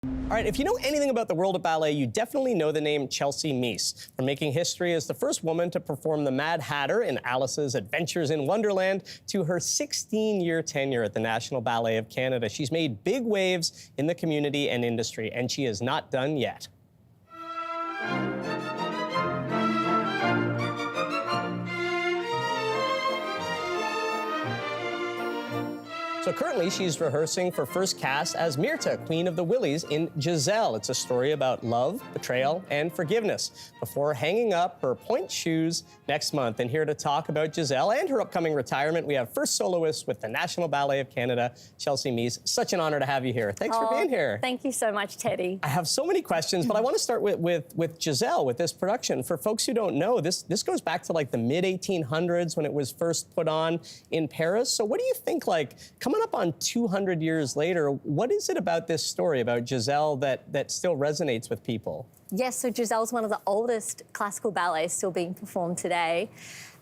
All right, if you know anything about the world of ballet, you definitely know the name Chelsy Meiss, from making history as the first woman to perform the Mad Hatter in Alice's Adventures in Wonderland to her 16-year tenure at the National Ballet of Canada. She's made big waves in the community and industry, and she is not done yet. So currently, she's rehearsing for first cast as Myrtha, Queen of the Willies, in Giselle. It's a story about love, betrayal, and forgiveness before hanging up her pointe shoes next month. And here to talk about Giselle and her upcoming retirement, we have first soloist with the National Ballet of Canada, Chelsy Meiss. Such an honor to have you here. Thanks for being here. Thank you so much, Teddy. I have so many questions, but I want to start with Giselle, with this production. For folks who don't know, this goes back to like the mid-1800s when it was first put on in Paris. So what do you think, like, coming up on 200 years later, what is it about this story, about Giselle, that still resonates with people? Yes, so Giselle's one of the oldest classical ballets still being performed today.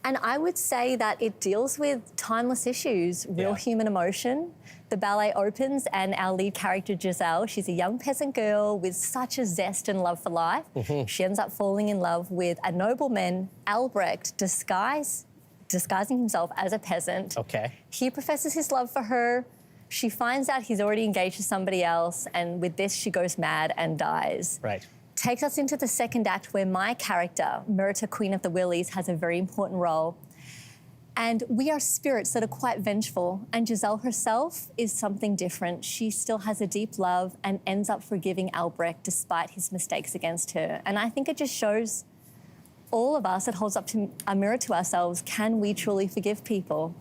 And I would say that it deals with timeless issues, real human emotion. The ballet opens and our lead character, Giselle, she's a young peasant girl with such a zest and love for life. She ends up falling in love with a nobleman, Albrecht, disguising himself as a peasant. Okay. He professes his love for her. She finds out he's already engaged to somebody else, and with this, she goes mad and dies. Right. Takes us into the second act where my character, Myrtha, Queen of the Willies, has a very important role. And we are spirits that are quite vengeful, and Giselle herself is something different. She still has a deep love and ends up forgiving Albrecht despite his mistakes against her. And I think it just shows all of us, it holds up to a mirror to ourselves. Can we truly forgive people?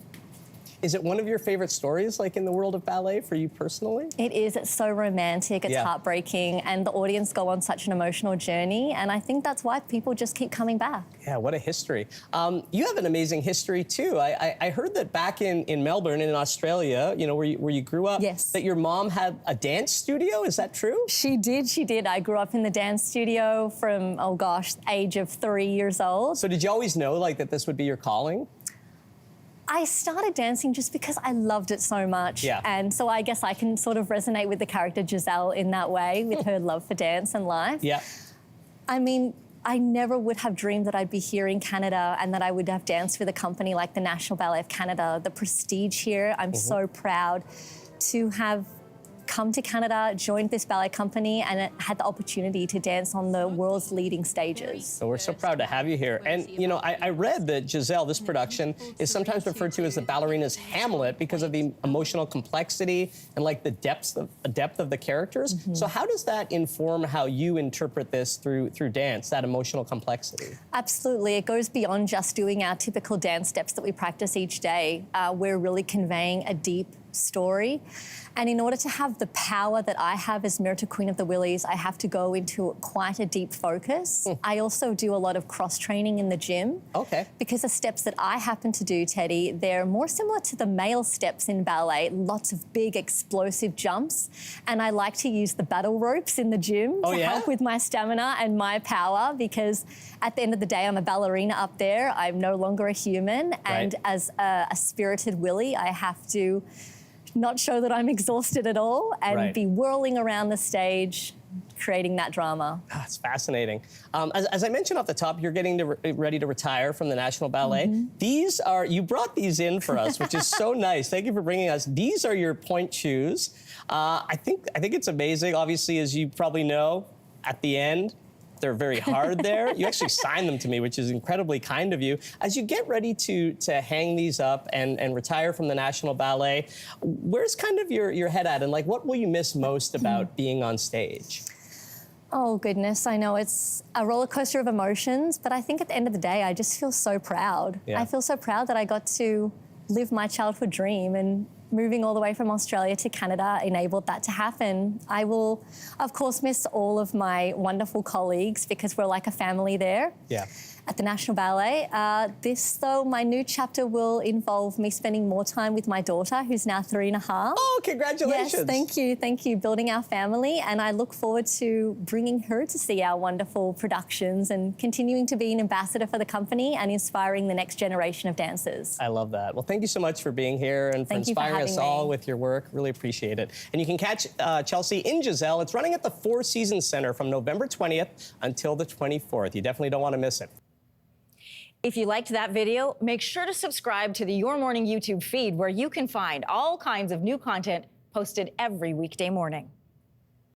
Is it one of your favorite stories, like in the world of ballet, for you personally? It is. It's so romantic. It's heartbreaking, and the audience go on such an emotional journey. And I think that's why people just keep coming back. Yeah, what a history. You have an amazing history too. I heard that back in Melbourne, in Australia, you know, where you grew up, that your mom had a dance studio. Is that true? She did. She did. I grew up in the dance studio from, oh gosh, age of 3 years old. So did you always know, like, that this would be your calling? I started dancing just because I loved it so much. Yeah. And so I guess I can sort of resonate with the character Giselle in that way, with her love for dance and life. Yeah. I mean, I never would have dreamed that I'd be here in Canada and that I would have danced with a company like the National Ballet of Canada. The prestige here, I'm so proud to have come to Canada, joined this ballet company, and had the opportunity to dance on the world's leading stages. So we're so proud to have you here. And, you know, I read that Giselle, this production, is sometimes referred to as the ballerina's Hamlet because of the emotional complexity and, like, the depth of the characters. So how does that inform how you interpret this through dance, that emotional complexity? Absolutely. It goes beyond just doing our typical dance steps that we practice each day. We're really conveying a deep story. And in order to have the power that I have as Myrtha, Queen of the Willies, I have to go into quite a deep focus. I also do a lot of cross-training in the gym. Okay. Because the steps that I happen to do, Teddy, they're more similar to the male steps in ballet, lots of big explosive jumps. And I like to use the battle ropes in the gym to help with my stamina and my power, because at the end of the day, I'm a ballerina up there. I'm no longer a human. And as a spirited Willie, I have to not show that I'm exhausted at all and be whirling around the stage, creating that drama. It's fascinating. As I mentioned off the top, you're getting ready to retire from the National Ballet. These are, you brought these in for us, which is so nice. Thank you for bringing us. These are your pointe shoes. I think it's amazing. Obviously, as you probably know, at the end, they're very hard there. You actually signed them to me, which is incredibly kind of you. As you get ready to hang these up and retire from the National Ballet, where's kind of your head at? And, like, what will you miss most about being on stage? Oh, goodness. I know it's a roller coaster of emotions, but I think at the end of the day, I just feel so proud. I feel so proud that I got to live my childhood dream, and moving all the way from Australia to Canada enabled that to happen. I will, of course, miss all of my wonderful colleagues because we're like a family there. At the National Ballet. Though, my new chapter will involve me spending more time with my daughter, who's now 3.5. Oh, congratulations. Yes, thank you, building our family. And I look forward to bringing her to see our wonderful productions and continuing to be an ambassador for the company and inspiring the next generation of dancers. I love that. Well, thank you so much for being here and for inspiring us all with your work. Really appreciate it. And you can catch Chelsy in Giselle. It's running at the Four Seasons Center from November 20th until the 24th. You definitely don't want to miss it. If you liked that video, make sure to subscribe to the Your Morning YouTube feed, where you can find all kinds of new content posted every weekday morning.